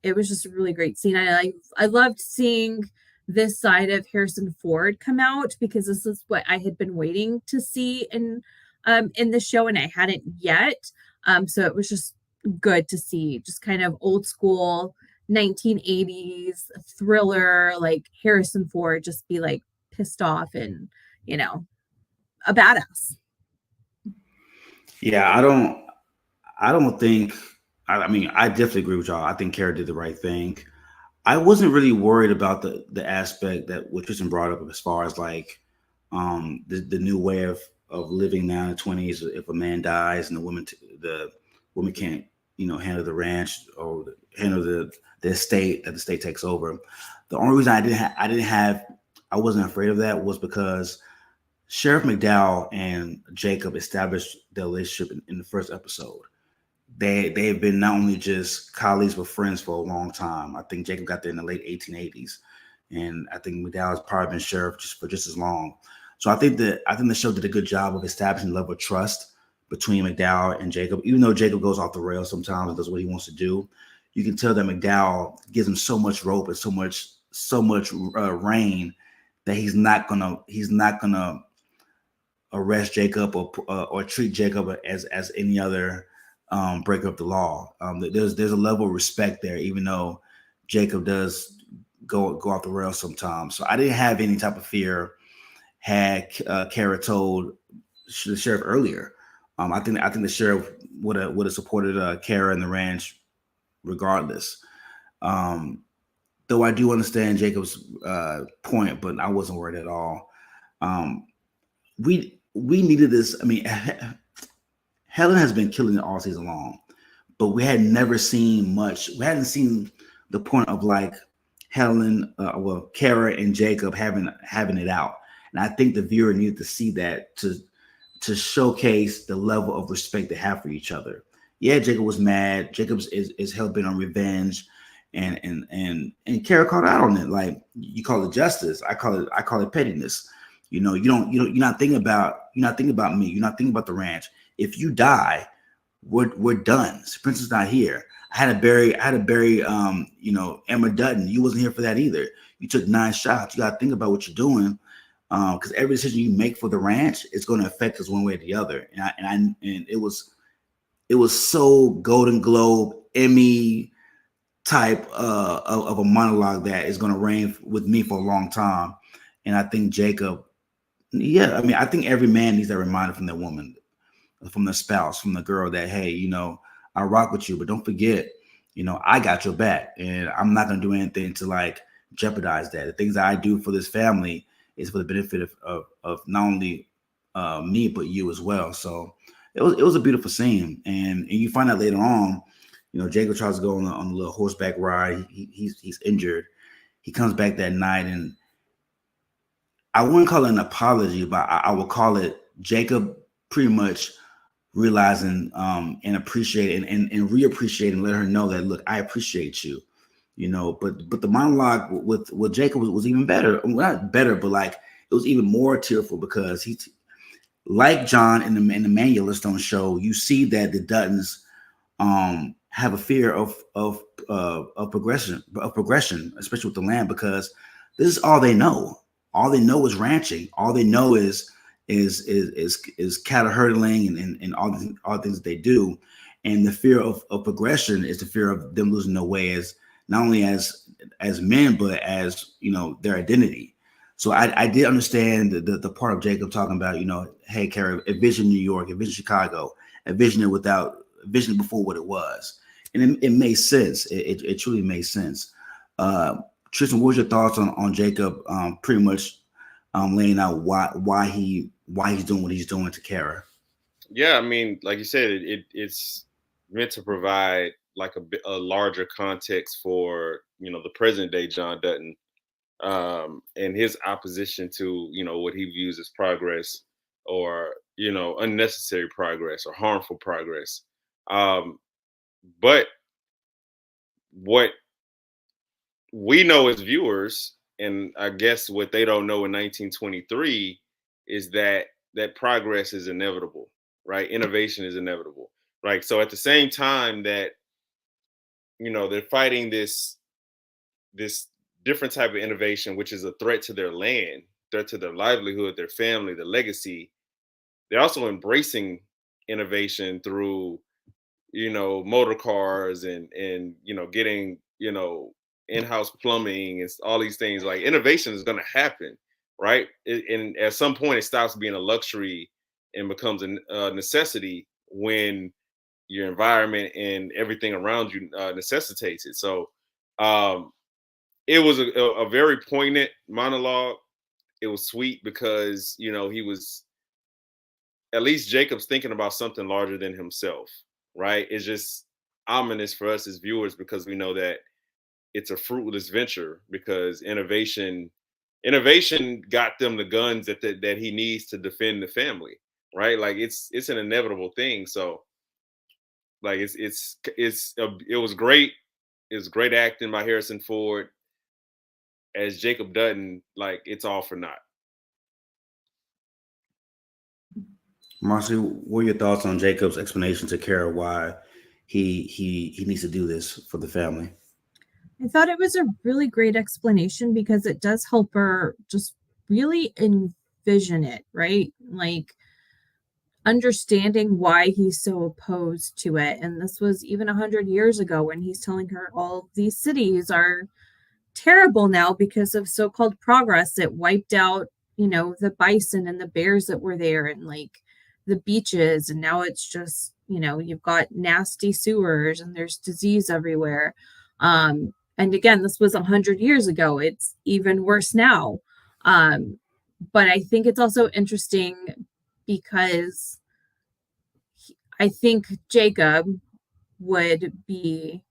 it was just a really great scene. I loved seeing this side of Harrison Ford come out because this is what I had been waiting to see in the show and I hadn't yet. So it was just good to see just kind of old school 1980s thriller, like Harrison Ford just be like pissed off and, a badass. Yeah, I don't think, I mean, I definitely agree with y'all. I think Cara did the right thing. I wasn't really worried about the aspect that what Tristan brought up as far as like the new way of living now in the 20s. If a man dies and the woman can't handle the ranch or handle the estate that the state takes over. The only reason I wasn't afraid of that was because Sheriff McDowell and Jacob established their relationship in the first episode. They have been not only just colleagues but friends for a long time. I think Jacob got there in the late 1880s, and I think McDowell has probably been sheriff just as long. So I think the show did a good job of establishing a level of trust between McDowell and Jacob. Even though Jacob goes off the rails sometimes and does what he wants to do, you can tell that McDowell gives him so much rope and so much reign that he's not gonna arrest Jacob or treat Jacob as any other breaker of the law. There's a level of respect there, even though Jacob does go off the rails sometimes. So I didn't have any type of fear had Cara told the sheriff earlier. I think the sheriff would have supported Cara and the ranch regardless. Though I do understand Jacob's point, but I wasn't worried at all. We needed this. I mean, Helen has been killing it all season long, but we had never seen much. We hadn't seen the point of like Helen, Cara and Jacob having it out, and I think the viewer needed to see that to showcase the level of respect they have for each other. Yeah, Jacob was mad. Jacob is hell bent on revenge, and Cara called out on it. Like, you call it justice, I call it pettiness. You know, you're not thinking about me. You're not thinking about the ranch. If you die, we're done. Spencer's not here. I had to bury Emma Dutton. You wasn't here for that either. You took 9 shots. You got to think about what you're doing, because every decision you make for the ranch is going to affect us one way or the other. And it was so Golden Globe, Emmy type of a monologue that is going to reign with me for a long time. And I think Jacob, yeah, I mean, I think every man needs that reminder from their woman, from the spouse, from the girl that, hey, I rock with you, but don't forget, I got your back, and I'm not going to do anything to like jeopardize that. The things that I do for this family is for the benefit of not only me, but you as well. So it was a beautiful scene. And you find out later on, Jacob tries to go on a little horseback ride. He's injured. He comes back that night, and I wouldn't call it an apology, but I would call it Jacob pretty much realizing and appreciating and reappreciating, let her know that, look, I appreciate you, but the monologue with Jacob was even better. Well, not better, but like it was even more tearful, because he, like John in the Man Yellowstone show, you see that the Duttons have a fear of progression, especially with the land, because this is all they know. All they know is ranching. All they know is cattle herding and all the things that they do. And the fear of progression is the fear of them losing their way, as not only as men, but as their identity. So I did understand the part of Jacob talking about, hey, Cara, envision New York, envision Chicago, envision it before what it was. And it made sense. It truly made sense. Tristan, what was your thoughts on Jacob pretty much laying out why he's doing what he's doing to Cara? Yeah, I mean, like you said, it's meant to provide like a larger context for the present day John Dutton, and his opposition to what he views as progress, or unnecessary progress or harmful progress. But what we know as viewers, and I guess what they don't know in 1923, is that progress is inevitable, right? Innovation is inevitable, right? So at the same time that they're fighting this different type of innovation, which is a threat to their land, threat to their livelihood, their family, their legacy, they're also embracing innovation through motor cars and getting in-house plumbing and all these things. Like, innovation is going to happen, right? And at some point it stops being a luxury and becomes a necessity when your environment and everything around you necessitates it. So it was a very poignant monologue. It was sweet because he was, at least Jacob's, thinking about something larger than himself, right? It's just ominous for us as viewers, because we know that it's a fruitless venture, because innovation got them the guns that he needs to defend the family, right? Like, it's an inevitable thing. So like it was great. It was great acting by Harrison Ford. as Jacob Dutton, like it's all for naught. Marcy, what are your thoughts on Jacob's explanation to Cara why he needs to do this for the family? I thought it was a really great explanation because it does help her just really envision it, right? Like understanding why he's so opposed to it. And this was even 100 years ago when he's telling her all these cities are terrible now because of so-called progress. It wiped out, the bison and the bears that were there and like the beaches. And now it's just, you've got nasty sewers and there's disease everywhere. And again, this was 100 years ago. It's even worse now. But I think it's also interesting because I think Jacob would be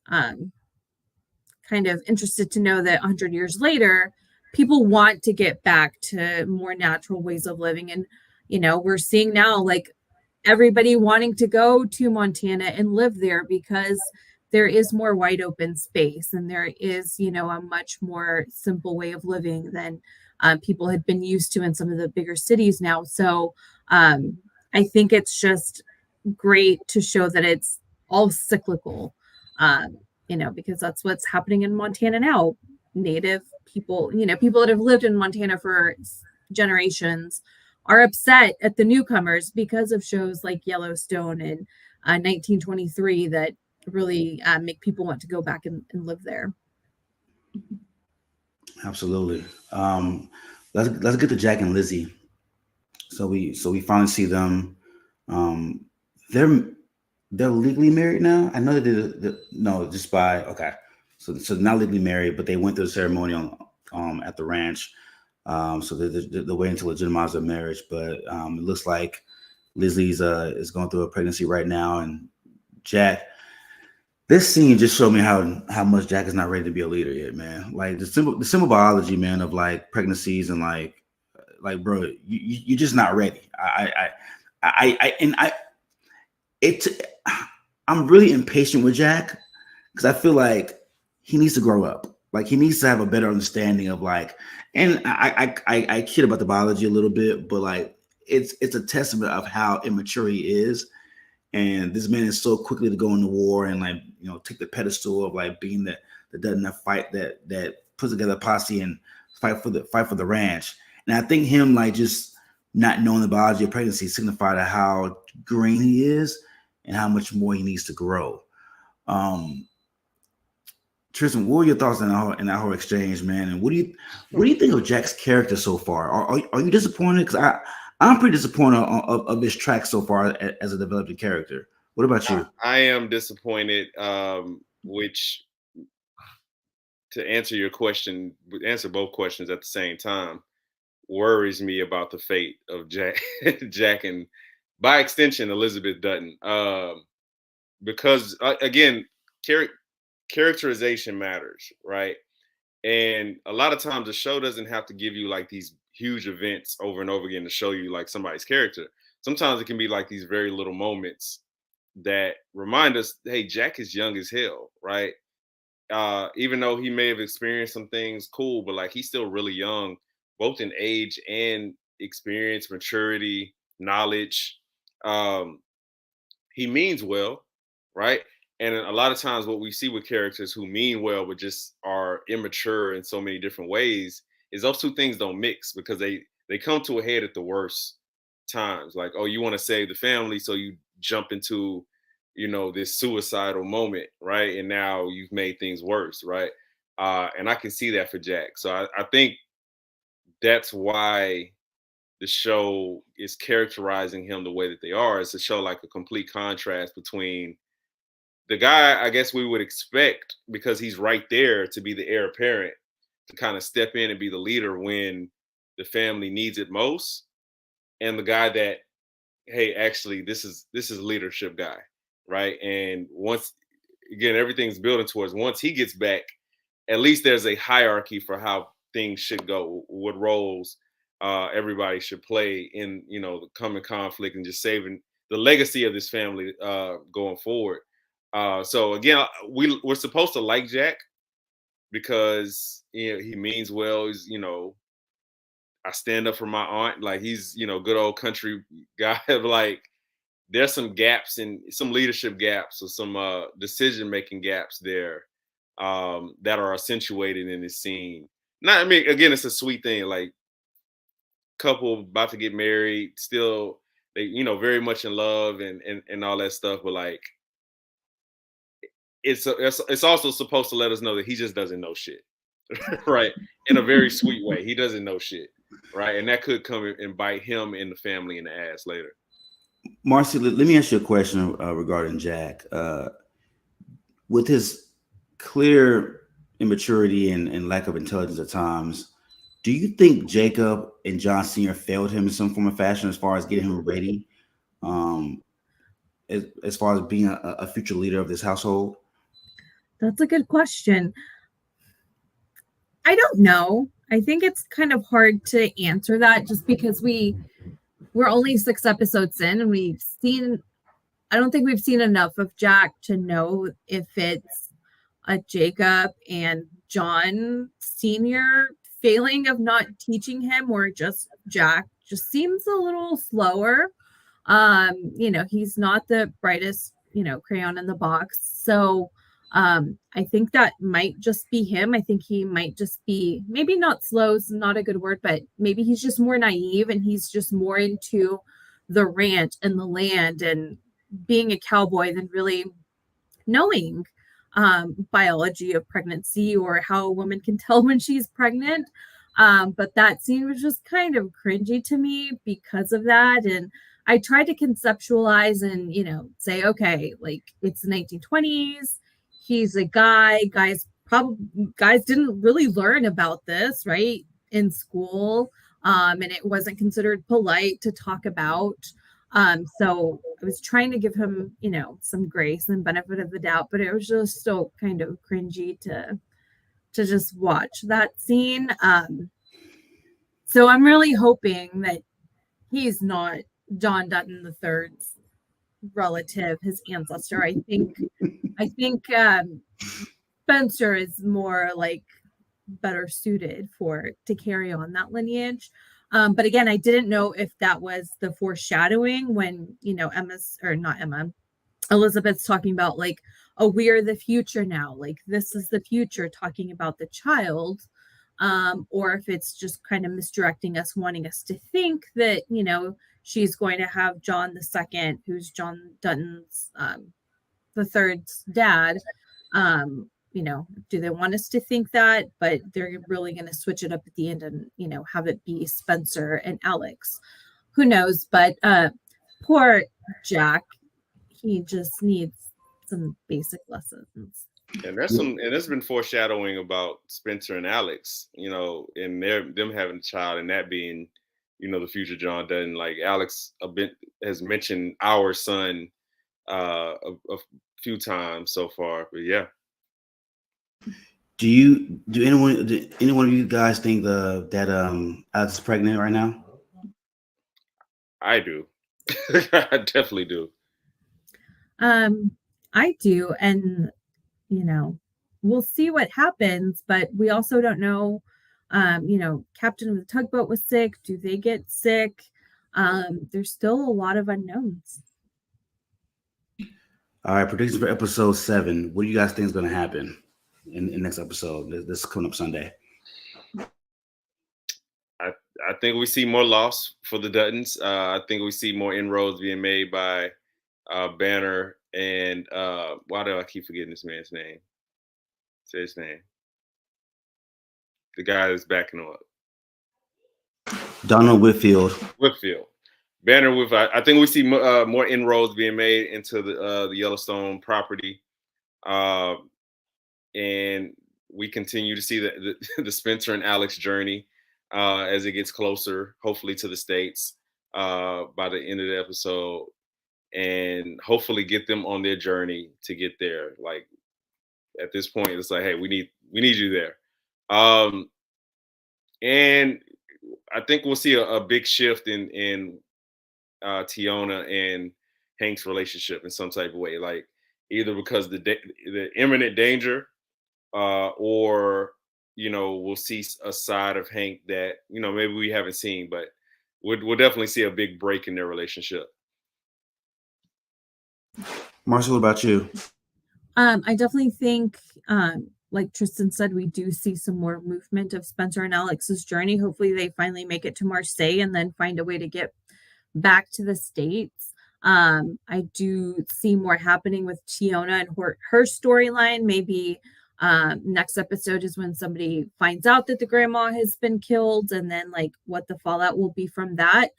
kind of interested to know that 100 years later, people want to get back to more natural ways of living. And, we're seeing now like everybody wanting to go to Montana and live there because there is more wide open space and there is, a much more simple way of living than people had been used to in some of the bigger cities now. So I think it's just great to show that it's all cyclical, because that's what's happening in Montana now. Native people, people that have lived in Montana for generations are upset at the newcomers because of shows like Yellowstone and 1923 that really make people want to go back and live there. Absolutely. Let's get to Jack and Lizzie. So we finally see them. They're legally married now. I know they did no, just by okay. So not legally married, but they went through the ceremony at the ranch. So they're waiting to legitimize their marriage. But it looks like Lizzie's is going through a pregnancy right now, and Jack. This scene just showed me how much Jack is not ready to be a leader yet, man. Like the simple biology, man, of like pregnancies and like bro, you're just not ready. I'm really impatient with Jack because I feel like he needs to grow up. Like he needs to have a better understanding of like, and I kid about the biology a little bit, but like it's a testament of how immature he is. And this man is so quickly to go into war and like, take the pedestal of like being the Dutton that fight that puts together a posse and fight for the ranch. And I think him like just not knowing the biology of pregnancy signified how green he is and how much more he needs to grow. Tristan, what were your thoughts in that whole exchange, man? And what do you think of Jack's character so far? Are you disappointed? Because I'm pretty disappointed of this track so far as a developing character. What about you? I am disappointed, which to answer your question, answer both questions at the same time, worries me about the fate of Jack, Jack and by extension, Elizabeth Dutton. Because again, characterization matters, right? And a lot of times the show doesn't have to give you like these huge events over and over again to show you like somebody's character. Sometimes it can be like these very little moments that remind us, hey, Jack is young as hell, right? Even though he may have experienced some things cool, but like he's still really young, both in age and experience, maturity, knowledge. He means well, right? And a lot of times what we see with characters who mean well but just are immature in so many different ways is those two things don't mix because they come to a head at the worst times. Like, oh, you want to save the family, so you jump into, this suicidal moment, right? And now you've made things worse, right? And I can see that for Jack. So I think that's why the show is characterizing him the way that they are. It's to show like a complete contrast between the guy I guess we would expect, because he's right there to be the heir apparent, to kind of step in and be the leader when the family needs it most, and the guy that, hey, actually this is leadership guy, right? And once again, everything's building towards once he gets back, at least there's a hierarchy for how things should go, what roles everybody should play in, the coming conflict and just saving the legacy of this family going forward. So again, we're supposed to like Jack, because he means well. He's, I stand up for my aunt. Like, he's, good old country guy. Like, there's some gaps and some leadership gaps or some decision-making gaps there that are accentuated in this scene. Not, I mean, again, it's a sweet thing. Like, couple about to get married, still they, very much in love and all that stuff. But like, it's also supposed to let us know that he just doesn't know shit, right? In a very sweet way, he doesn't know shit, right? And that could come and bite him and the family in the ass later. Marcy, let me ask you a question regarding Jack. With his clear immaturity and lack of intelligence at times, do you think Jacob and John Sr. failed him in some form of fashion as far as getting him ready, as far as being a future leader of this household? That's a good question. I don't know. I think it's kind of hard to answer that just because we're only 6 episodes in, and I don't think we've seen enough of Jack to know if it's a Jacob and John Sr. failing of not teaching him, or just Jack just seems a little slower. He's not the brightest, crayon in the box. So I think that might just be him. I think he might just be, maybe not slow is not a good word, but maybe he's just more naive and he's just more into the ranch and the land and being a cowboy than really knowing biology of pregnancy or how a woman can tell when she's pregnant. But that scene was just kind of cringy to me because of that. And I tried to conceptualize and, say, okay, like, it's the 1920s. He's a guy. Guys didn't really learn about this, right, in school. And it wasn't considered polite to talk about. So I was trying to give him, some grace and benefit of the doubt, but it was just so kind of cringy to just watch that scene. So I'm really hoping that he's not John Dutton III's relative, his ancestor. I think Spencer is more like better suited to carry on that lineage. But again, I didn't know if that was the foreshadowing when, Elizabeth's talking about like, oh, we're the future now. Like, this is the future, talking about the child. Or if it's just kind of misdirecting us, wanting us to think that, she's going to have John II, who's John Dutton's the third's dad. Do they want us to think that? But they're really going to switch it up at the end and, have it be Spencer and Alex. Who knows? But poor Jack, he just needs some basic lessons. And there's been foreshadowing about Spencer and Alex, and them having a child and that being, the future John Dutton. Like, Alex has mentioned our son a few times so far, but yeah. Do anyone of you guys think that Alex is pregnant right now? I do. I definitely do. I do, and we'll see what happens, but we also don't know. Captain of the tugboat was sick. Do they get sick? There's still a lot of unknowns. All right, predictions for episode 7. What do you guys think is going to happen in next episode? This is coming up Sunday. I think we see more loss for the Duttons. I think we see more inroads being made by Banner and why do I keep forgetting this man's name? Say his name. The guy that's backing him up. Donald Whitfield. Banner with. I think we see more inroads being made into the Yellowstone property, and we continue to see the Spencer and Alex journey as it gets closer, hopefully to the States by the end of the episode, and hopefully get them on their journey to get there. Like, at this point, it's like, hey, we need you there. And I think we'll see a big shift in Teonna and Hank's relationship in some type of way, like either because the imminent danger or we'll see a side of Hank that maybe we haven't seen, but we'll definitely see a big break in their relationship. Marcy, what about you? I definitely think, like Tristan said, we do see some more movement of Spencer and Alex's journey. Hopefully they finally make it to Marseille and then find a way to get back to the States. I do see more happening with Teonna and her storyline. Maybe next episode is when somebody finds out that the grandma has been killed, and then like what the fallout will be from that.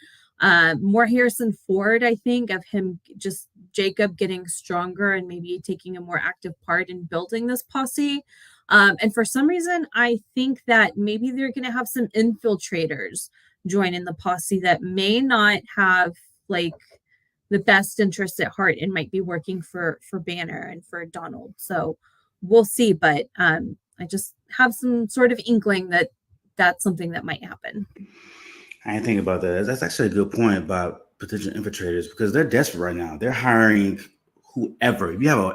More Harrison Ford, I think, of him, just Jacob getting stronger and maybe taking a more active part in building this posse. And for some reason, I think that maybe they're going to have some infiltrators join in the posse that may not have like the best interests at heart and might be working for Banner and for Donald. So we'll see. But I just have some sort of inkling that that's something that might happen. I didn't think about that. That's actually a good point about potential infiltrators, because they're desperate right now. They're hiring whoever.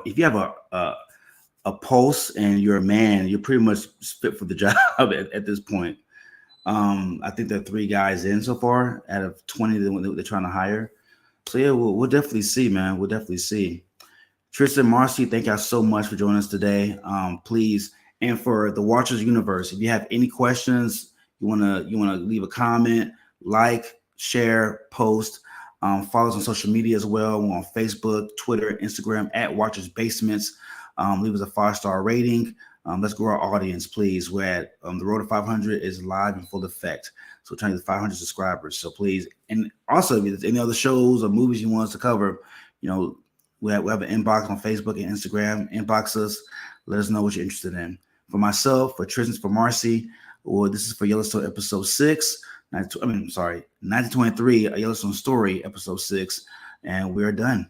If you have a pulse and you're a man, you're pretty much fit for the job at this point. I think there are 3 guys in so far out of 20 that they're trying to hire. So yeah, we'll definitely see, man. We'll definitely see. Tristan, Marcy, thank y'all so much for joining us today. Please, and for the Watchers Universe, if you have any questions, you wanna leave a comment, like, share, post, follow us on social media as well. We're on Facebook, Twitter, Instagram at Watchers Basements. Leave us a 5-star rating. Let's grow our audience, please. We're at the road to 500 is live in full effect. So we're trying to get 500 subscribers. So please, and also if there's any other shows or movies you want us to cover, we have an inbox on Facebook and Instagram. Inbox us. Let us know what you're interested in. For myself, for Tristan, for Marcy, this is for Yellowstone episode 6. 1923, a Yellowstone story, episode 6, and we're done.